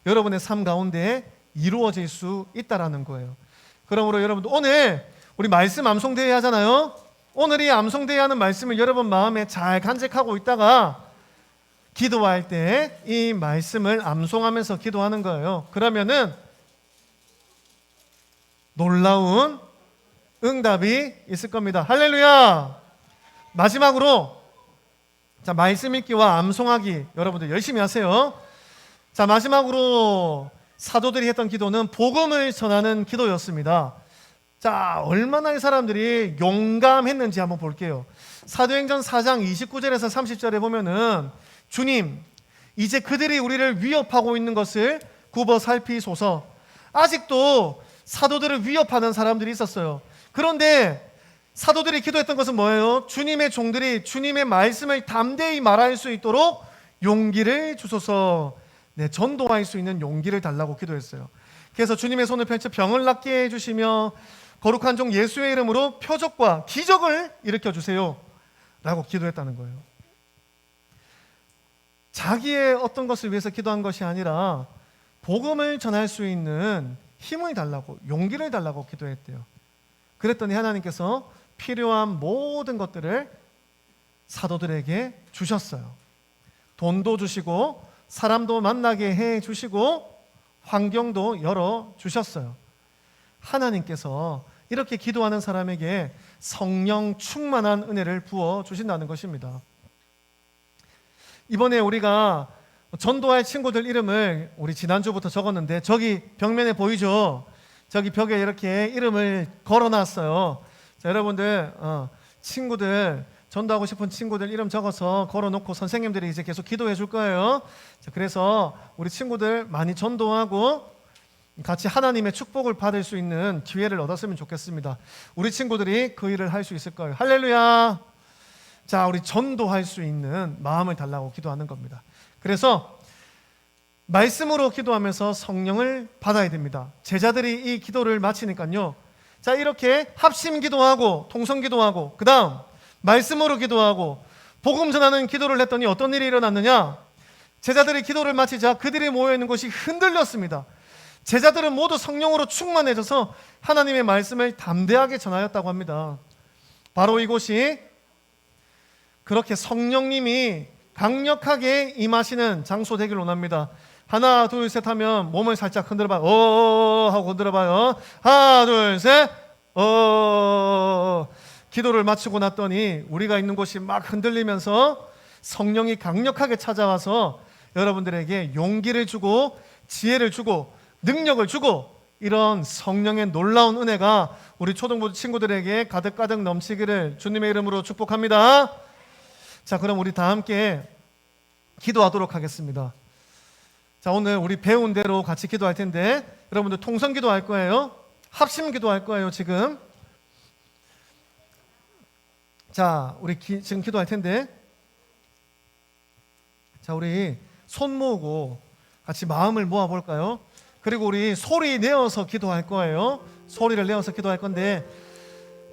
여러분의 삶 가운데 이루어질 수 있다라는 거예요. 그러므로 여러분들 오늘 우리 말씀 암송대회 하잖아요. 오늘 이 암송대회 하는 말씀을 여러분 마음에 잘 간직하고 있다가 기도할 때 이 말씀을 암송하면서 기도하는 거예요. 그러면은 놀라운 응답이 있을 겁니다. 할렐루야. 마지막으로 자, 말씀 읽기와 암송하기 여러분들 열심히 하세요. 자, 마지막으로 사도들이 했던 기도는 복음을 전하는 기도였습니다. 자, 얼마나 이 사람들이 용감했는지 한번 볼게요. 사도행전 4장 29절에서 30절에 보면은 주님, 이제 그들이 우리를 위협하고 있는 것을 굽어 살피소서. 아직도 사도들을 위협하는 사람들이 있었어요. 그런데 사도들이 기도했던 것은 뭐예요? 주님의 종들이 주님의 말씀을 담대히 말할 수 있도록 용기를 주소서. 네, 전도할 수 있는 용기를 달라고 기도했어요. 그래서 주님의 손을 펼쳐 병을 낫게 해주시며 거룩한 종 예수의 이름으로 표적과 기적을 일으켜 주세요 라고 기도했다는 거예요. 자기의 어떤 것을 위해서 기도한 것이 아니라 복음을 전할 수 있는 힘을 달라고, 용기를 달라고 기도했대요. 그랬더니 하나님께서 필요한 모든 것들을 사도들에게 주셨어요. 돈도 주시고 사람도 만나게 해 주시고 환경도 열어 주셨어요. 하나님께서 이렇게 기도하는 사람에게 성령 충만한 은혜를 부어 주신다는 것입니다. 이번에 우리가 전도할 친구들 이름을 우리 지난주부터 적었는데 저기 벽면에 보이죠? 저기 벽에 이렇게 이름을 걸어놨어요. 자, 여러분들 친구들 전도하고 싶은 친구들 이름 적어서 걸어놓고 선생님들이 이제 계속 기도해 줄 거예요. 자, 그래서 우리 친구들 많이 전도하고 같이 하나님의 축복을 받을 수 있는 기회를 얻었으면 좋겠습니다. 우리 친구들이 그 일을 할 수 있을 거예요. 할렐루야. 자, 우리 전도할 수 있는 마음을 달라고 기도하는 겁니다. 그래서 말씀으로 기도하면서 성령을 받아야 됩니다. 제자들이 이 기도를 마치니까요, 자, 이렇게 합심 기도하고 통성 기도하고 그 다음 말씀으로 기도하고 복음 전하는 기도를 했더니 어떤 일이 일어났느냐? 제자들이 기도를 마치자 그들이 모여있는 곳이 흔들렸습니다. 제자들은 모두 성령으로 충만해져서 하나님의 말씀을 담대하게 전하였다고 합니다. 바로 이곳이 그렇게 성령님이 강력하게 임하시는 장소 되길 원합니다. 하나 둘 셋 하면 몸을 살짝 흔들어봐요. 오 하고 흔들어봐요. 하나 둘 셋. 오. 기도를 마치고 났더니 우리가 있는 곳이 막 흔들리면서 성령이 강력하게 찾아와서 여러분들에게 용기를 주고 지혜를 주고 능력을 주고 이런 성령의 놀라운 은혜가 우리 초등부 친구들에게 가득가득 넘치기를 주님의 이름으로 축복합니다. 자, 그럼 우리 다 함께 기도하도록 하겠습니다. 자, 오늘 우리 배운 대로 같이 기도할 텐데 여러분들 통성 기도할 거예요. 합심 기도할 거예요. 지금 자, 우리 지금 기도할 텐데, 자, 우리 손 모으고 같이 마음을 모아 볼까요? 그리고 우리 소리 내어서 기도할 거예요. 소리를 내어서 기도할 건데,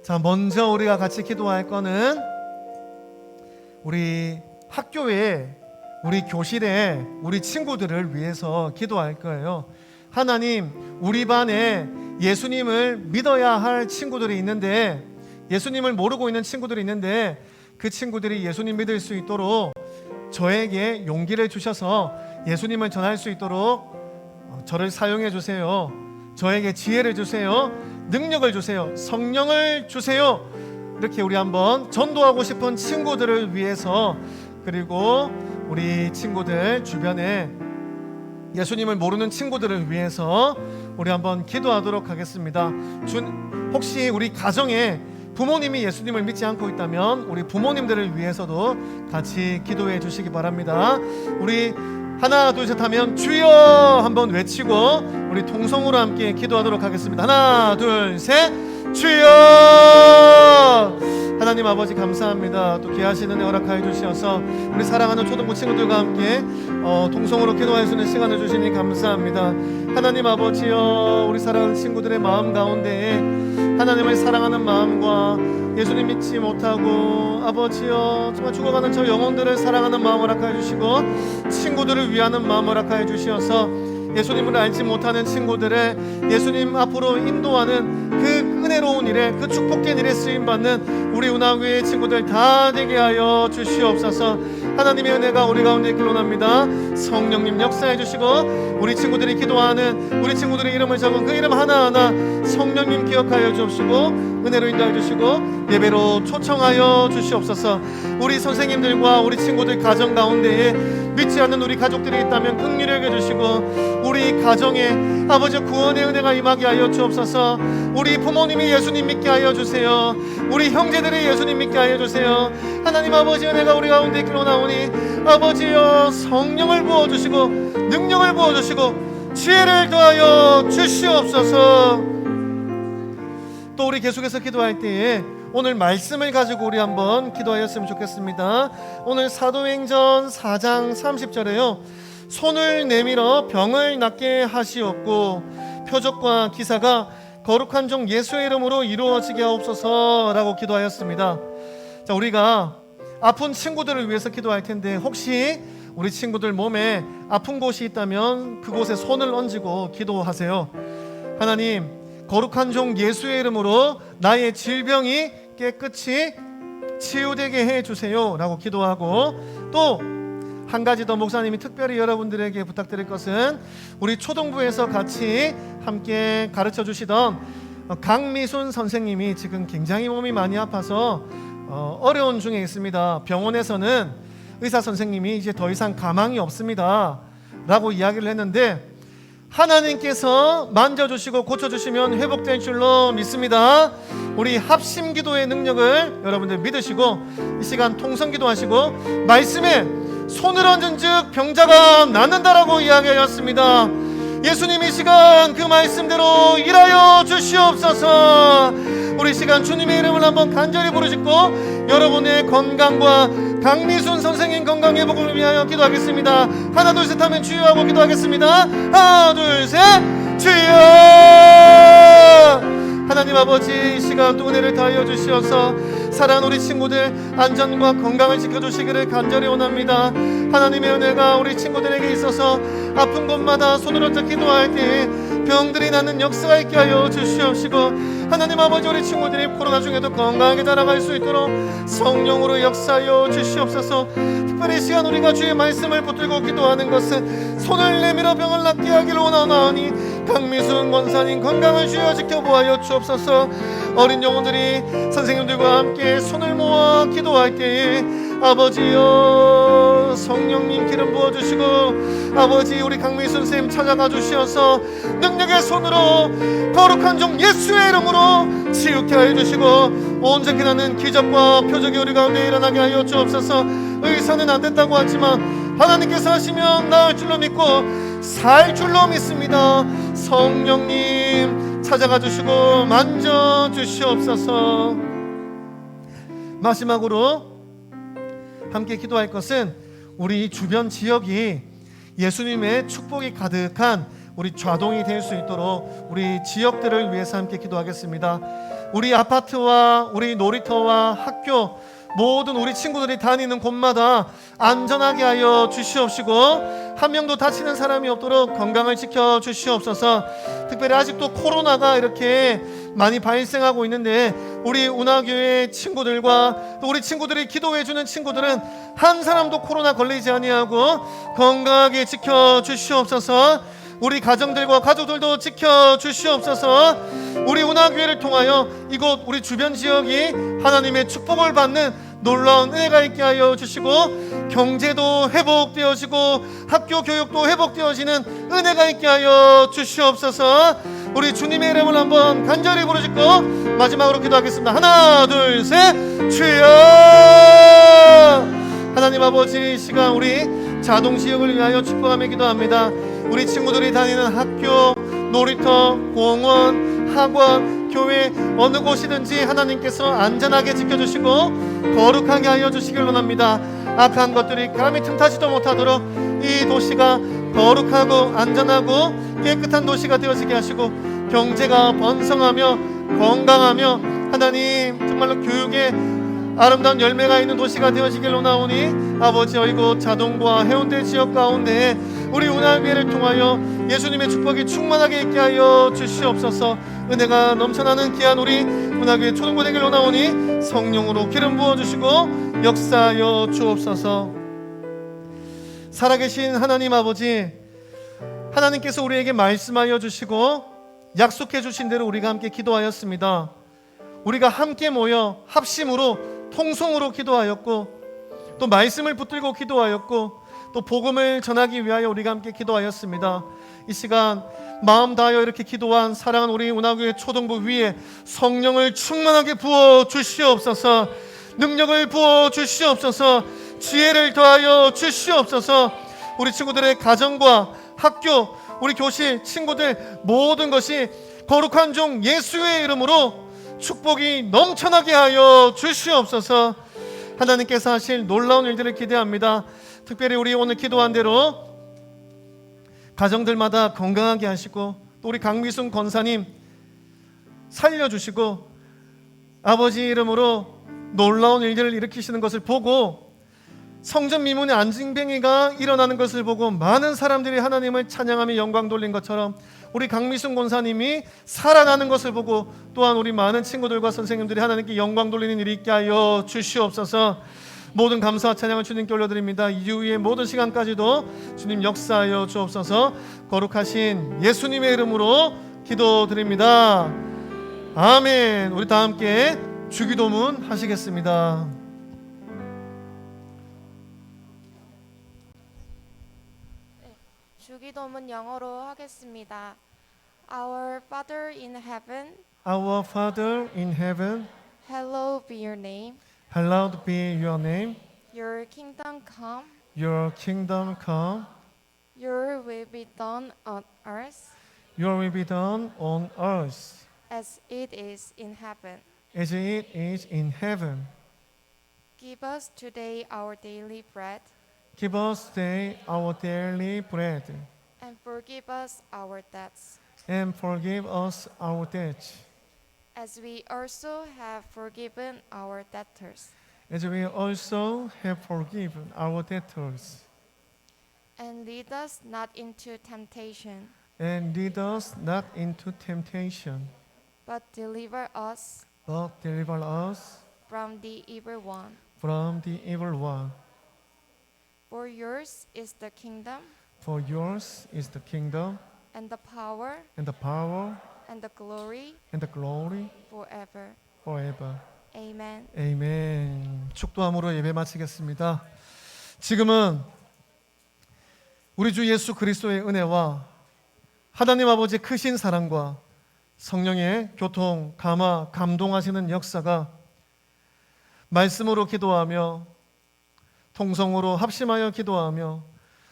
자, 먼저 우리가 같이 기도할 거는 우리 학교에, 우리 교실에 우리 친구들을 위해서 기도할 거예요. 하나님, 우리 반에 예수님을 믿어야 할 친구들이 있는데, 예수님을 모르고 있는 친구들이 있는데 그 친구들이 예수님 믿을 수 있도록 저에게 용기를 주셔서 예수님을 전할 수 있도록 저를 사용해 주세요. 저에게 지혜를 주세요. 능력을 주세요. 성령을 주세요. 이렇게 우리 한번 전도하고 싶은 친구들을 위해서, 그리고 우리 친구들 주변에 예수님을 모르는 친구들을 위해서 우리 한번 기도하도록 하겠습니다. 혹시 우리 가정에 부모님이 예수님을 믿지 않고 있다면 우리 부모님들을 위해서도 같이 기도해 주시기 바랍니다. 우리 하나 둘 셋 하면 주여 한번 외치고 우리 통성으로 함께 기도하도록 하겠습니다. 하나 둘 셋. 주여. 하나님 아버지 감사합니다. 또 귀하신 은혜 허락하여 주시어서 우리 사랑하는 초등부 친구들과 함께 동성으로 기도할 수 있는 시간을 주시니 감사합니다. 하나님 아버지여, 우리 사랑하는 친구들의 마음 가운데에 하나님을 사랑하는 마음과 예수님 믿지 못하고 아버지여 정말 죽어가는 저 영혼들을 사랑하는 마음 허락하여 주시고 친구들을 위하는 마음 허락하여 주시어서 예수님을 알지 못하는 친구들을 예수님 앞으로 인도하는 그 은혜로운 일에, 그 축복된 일에 쓰임받는 우리 운하교회 친구들 다 되게 하여 주시옵소서. 하나님의 은혜가 우리 가운데 흘러납니다. 성령님 역사해 주시고 우리 친구들이 기도하는 우리 친구들의 이름을 적은 그 이름 하나하나 성령님 기억하여 주시고 은혜로 인도해 주시고 예배로 초청하여 주시옵소서. 우리 선생님들과 우리 친구들 가정 가운데에 믿지 않는 우리 가족들이 있다면 긍휼히 여겨주시고 우리 가정에 아버지 구원의 은혜가 임하게 하여 주옵소서. 우리 부모님이 예수님 믿게 하여 주세요. 우리 형제들이 예수님 믿게 하여 주세요. 하나님 아버지 은혜가 우리 가운데 흘러나오니 아버지여 성령을 부어주시고 능력을 부어주시고 지혜를 더하여 주시옵소서. 또 우리 계속해서 기도할 때에 오늘 말씀을 가지고 우리 한번 기도하였으면 좋겠습니다. 오늘 사도행전 4장 30절에요. 손을 내밀어 병을 낫게 하시옵고 표적과 기사가 거룩한 종 예수의 이름으로 이루어지게 하옵소서라고 기도하였습니다. 자, 우리가 아픈 친구들을 위해서 기도할 텐데 혹시 우리 친구들 몸에 아픈 곳이 있다면 그곳에 손을 얹고 기도하세요. 하나님, 거룩한 종 예수의 이름으로 나의 질병이 깨끗이 치유되게 해주세요 라고 기도하고, 또 한 가지 더 목사님이 특별히 여러분들에게 부탁드릴 것은 우리 초등부에서 같이 함께 가르쳐 주시던 강미순 선생님이 지금 굉장히 몸이 많이 아파서 어려운 중에 있습니다. 병원에서는 의사 선생님이 이제 더 이상 가망이 없습니다 라고 이야기를 했는데 하나님께서 만져주시고 고쳐주시면 회복될 줄로 믿습니다. 우리 합심 기도의 능력을 여러분들 믿으시고 이 시간 통성 기도하시고 말씀에 손을 얹은 즉 병자가 낫는다라고 이야기하였습니다. 예수님 이 시간 그 말씀대로 일하여 주시옵소서. 우리 시간 주님의 이름을 한번 간절히 부르짖고 여러분의 건강과 강미순 선생님 건강 회복을 위하여 기도하겠습니다. 하나 둘 셋 하면 주여 하고 기도하겠습니다. 하나 둘 셋 주여. 하나님 아버지 이 시간 또 은혜를 다하여 주시어서 사랑하는 우리 친구들 안전과 건강을 지켜주시기를 간절히 원합니다. 하나님의 은혜가 우리 친구들에게 있어서 아픈 곳마다 손을 얹어 기도할 때 병들이 낫는 역사가 있게 하여 주시옵시고 하나님 아버지 우리 친구들이 코로나 중에도 건강하게 자라갈 수 있도록 성령으로 역사하여 주시옵소서. 특별히 이 시간 우리가 주의 말씀을 붙들고 기도하는 것은 손을 내밀어 병을 낫게 하기를 원하오니 강미순 권사님 건강을 주여 지켜보아여 주옵소서. 어린 영혼들이 선생님들과 함께 손을 모아 기도할 때에 아버지여 성령님 기름 부어주시고 아버지 우리 강미순 쌤 찾아가 주시어서 능력의 손으로 거룩한 종 예수의 이름으로 치유케 하여 주시고 온전히 나는 기적과 표적이 우리 가운데 일어나게 하여 주옵소서. 의사는 안 된다고 하지만 하나님께서 하시면 나을 줄로 믿고 살 줄로 믿습니다. 성령님 찾아가 주시고 만져 주시옵소서. 마지막으로 함께 기도할 것은 우리 주변 지역이 예수님의 축복이 가득한 우리 좌동이 될 수 있도록 우리 지역들을 위해서 함께 기도하겠습니다. 우리 아파트와 우리 놀이터와 학교 모든 우리 친구들이 다니는 곳마다 안전하게 하여 주시옵시고 한 명도 다치는 사람이 없도록 건강을 지켜 주시옵소서. 특별히 아직도 코로나가 이렇게 많이 발생하고 있는데 우리 운하교회 친구들과 또 우리 친구들이 기도해주는 친구들은 한 사람도 코로나 걸리지 아니하고 건강하게 지켜 주시옵소서. 우리 가정들과 가족들도 지켜 주시옵소서. 우리 운하교회를 통하여 이곳 우리 주변 지역이 하나님의 축복을 받는 놀라운 은혜가 있게 하여 주시고 경제도 회복되어지고 학교 교육도 회복되어지는 은혜가 있게 하여 주시옵소서. 우리 주님의 이름을 한번 간절히 부르짖고 마지막으로 기도하겠습니다. 하나 둘 셋 주여. 하나님 아버지 이 시간 우리 자동 지역을 위하여 축복하며 기도합니다. 우리 친구들이 다니는 학교, 놀이터, 공원, 학원, 교회 어느 곳이든지 하나님께서 안전하게 지켜주시고 거룩하게 하여 주시길 원합니다. 악한 것들이 감히 틈타지도 못하도록 이 도시가 거룩하고 안전하고 깨끗한 도시가 되어지게 하시고 경제가 번성하며 건강하며 하나님 정말로 교육에 아름다운 열매가 있는 도시가 되어지길 원하오니 아버지 이곳 자동과 해운대 지역 가운데 우리 운하교회를 통하여 예수님의 축복이 충만하게 있게 하여 주시옵소서. 은혜가 넘쳐나는 귀한 우리 운하교회 초등부 되길 원하오니 성령으로 기름 부어주시고 역사하여 주옵소서. 살아계신 하나님 아버지 하나님께서 우리에게 말씀하여 주시고 약속해 주신 대로 우리가 함께 기도하였습니다. 우리가 함께 모여 합심으로 통성으로 기도하였고 또 말씀을 붙들고 기도하였고 또 복음을 전하기 위하여 우리가 함께 기도하였습니다. 이 시간 마음 다하여 이렇게 기도한 사랑하는 우리 운하교회 초등부 위에 성령을 충만하게 부어 주시옵소서. 능력을 부어 주시옵소서. 지혜를 더하여 주시옵소서. 우리 친구들의 가정과 학교 우리 교실 친구들 모든 것이 거룩한 종 예수의 이름으로 축복이 넘쳐나게 하여 주시옵소서. 하나님께서 하실 놀라운 일들을 기대합니다. 특별히 우리 오늘 기도한 대로 가정들마다 건강하게 하시고 또 우리 강미순 권사님 살려주시고 아버지 이름으로 놀라운 일들을 일으키시는 것을 보고 성전 미문에 안징뱅이가 일어나는 것을 보고 많은 사람들이 하나님을 찬양하며 영광 돌린 것처럼 우리 강미순 권사님이 살아나는 것을 보고 또한 우리 많은 친구들과 선생님들이 하나님께 영광 돌리는 일이 있게 하여 주시옵소서. 모든 감사와 찬양을 주님께 올려드립니다. 이후의 모든 시간까지도 주님 역사하여 주옵소서. 거룩하신 예수님의 이름으로 기도드립니다. 아멘. 우리 다 함께 주기도문 하시겠습니다. 주기도문 영어로 하겠습니다. Our Father in heaven, Our Father in heaven, Hallowed be your name. hallowed be your name. Your kingdom come. Your kingdom come. Your will be done on earth Your will be done on earth as it is in heaven. as it is in heaven. Give us today our daily bread, Give us today our daily bread, and forgive us our debts, and forgive us our debts, as we also have forgiven our debtors. as we also have forgiven our debtors. And lead us not into temptation, And lead us not into temptation, but deliver us but deliver us from the evil one. from the evil one. For yours is the kingdom, For yours is the kingdom, and the power, and the power, and the glory and the glory forever. forever. Amen. 아멘. 축도함으로 예배 마치겠습니다. 지금은 우리 주 예수 그리스도의 은혜와 하나님 아버지의 크신 사랑과 성령의 교통, 감화, 감동하시는 역사가 말씀으로 기도하며 통성으로 합심하여 기도하며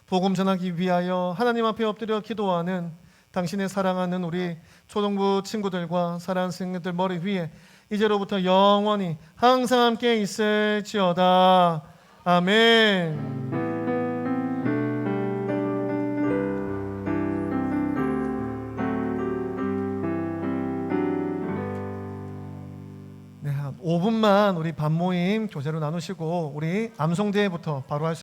복음 전하기 위하여 하나님 앞에 엎드려 기도하는 당신의 사랑하는 우리 초등부 친구들과 사랑하는 선생님들 머리 위에 이제로부터 영원히 항상 함께 있을지어다. 아멘. 네, 한 5분만 우리 반모임 교제로 나누시고 우리 암송대회부터 바로 할 수